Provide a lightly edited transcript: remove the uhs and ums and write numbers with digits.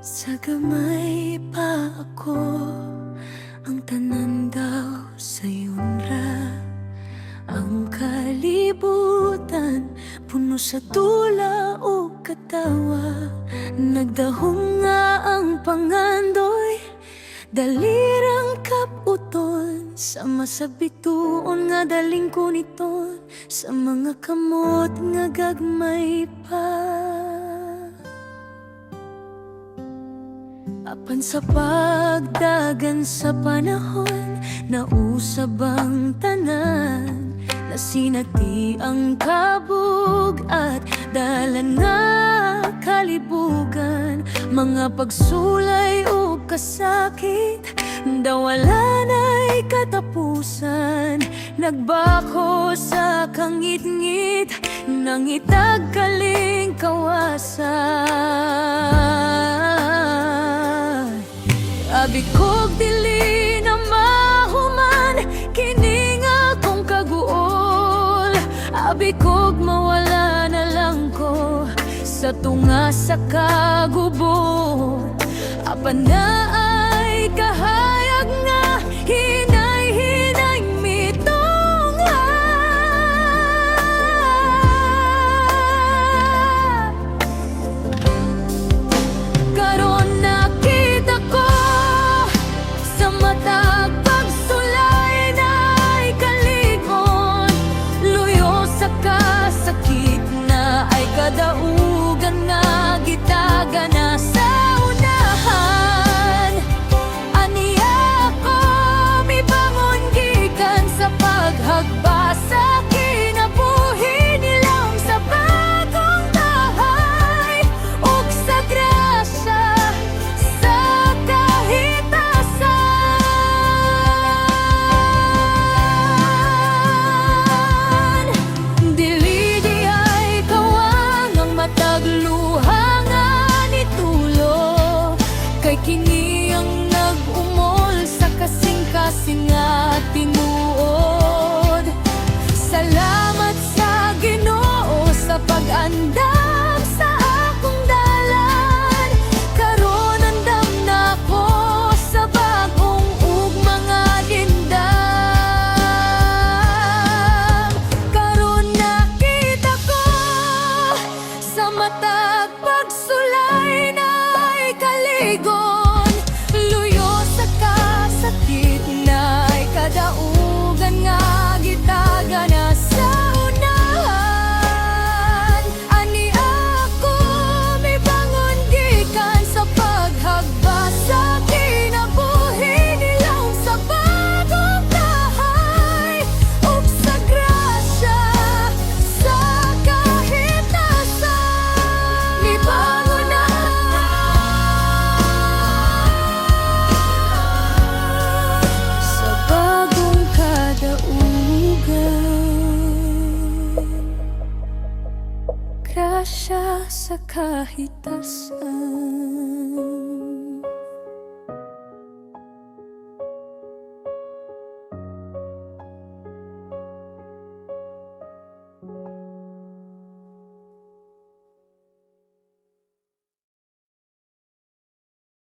Sa gamay pa ako, ang tanan daw sayon ra. Ang kalibutan puno sa tula o katawa. Nagdahong nga ang pangandoy, dalirang kaputon. Sa masabituon nga daling kuniton, sa mga kamot nga gagmay pa. Apan sa pagdagan sa panahon, nausab ang tanan. Nasinati ang kabug at dalan nga kalibugan. Mga pagsulay o kasakit, dawala na'y katapusan. Nagbako sa kangit-ngit, nangitag kaling kawasan. Abi kog dili na mahuman, kini nga akong kaguol. Abi kog mawala na lang ko sa tunga sa kagubo. Apan na ay kahayag nga, hinay-hinay mitungha. Karon nakita ko sa matag pagsulay na'y kaligon. Luyo sa kasakit na ay kadaugan nga gitaga na sa unahan. Aniya ako mibangon gikan sa paghagba sa kinabuhi nilang sa bagong bahay ug sa grasya sa kahitasan. Dili di ay kawang ang matag luha nga nitulo, kay kini ang nag-umol sa kasing-kasing nga tinuod. Salamat sa Ginoo sa pag-andam sa akong dalan. Karon andam na ko sa bagong ug mga lindam. Karon nakita ko sa matag pagsulay na'y kaligon. Luyo sa kasakit na'y kadaugan nga gitaga na sa unahan. Ani ako mibangon gikan sa paghagba sa kinabuhi nilang sa bagong bahay ug sa grasya sa kahitasan. Mibangon na sa bagong kadaugan, grasya sa kahitasan.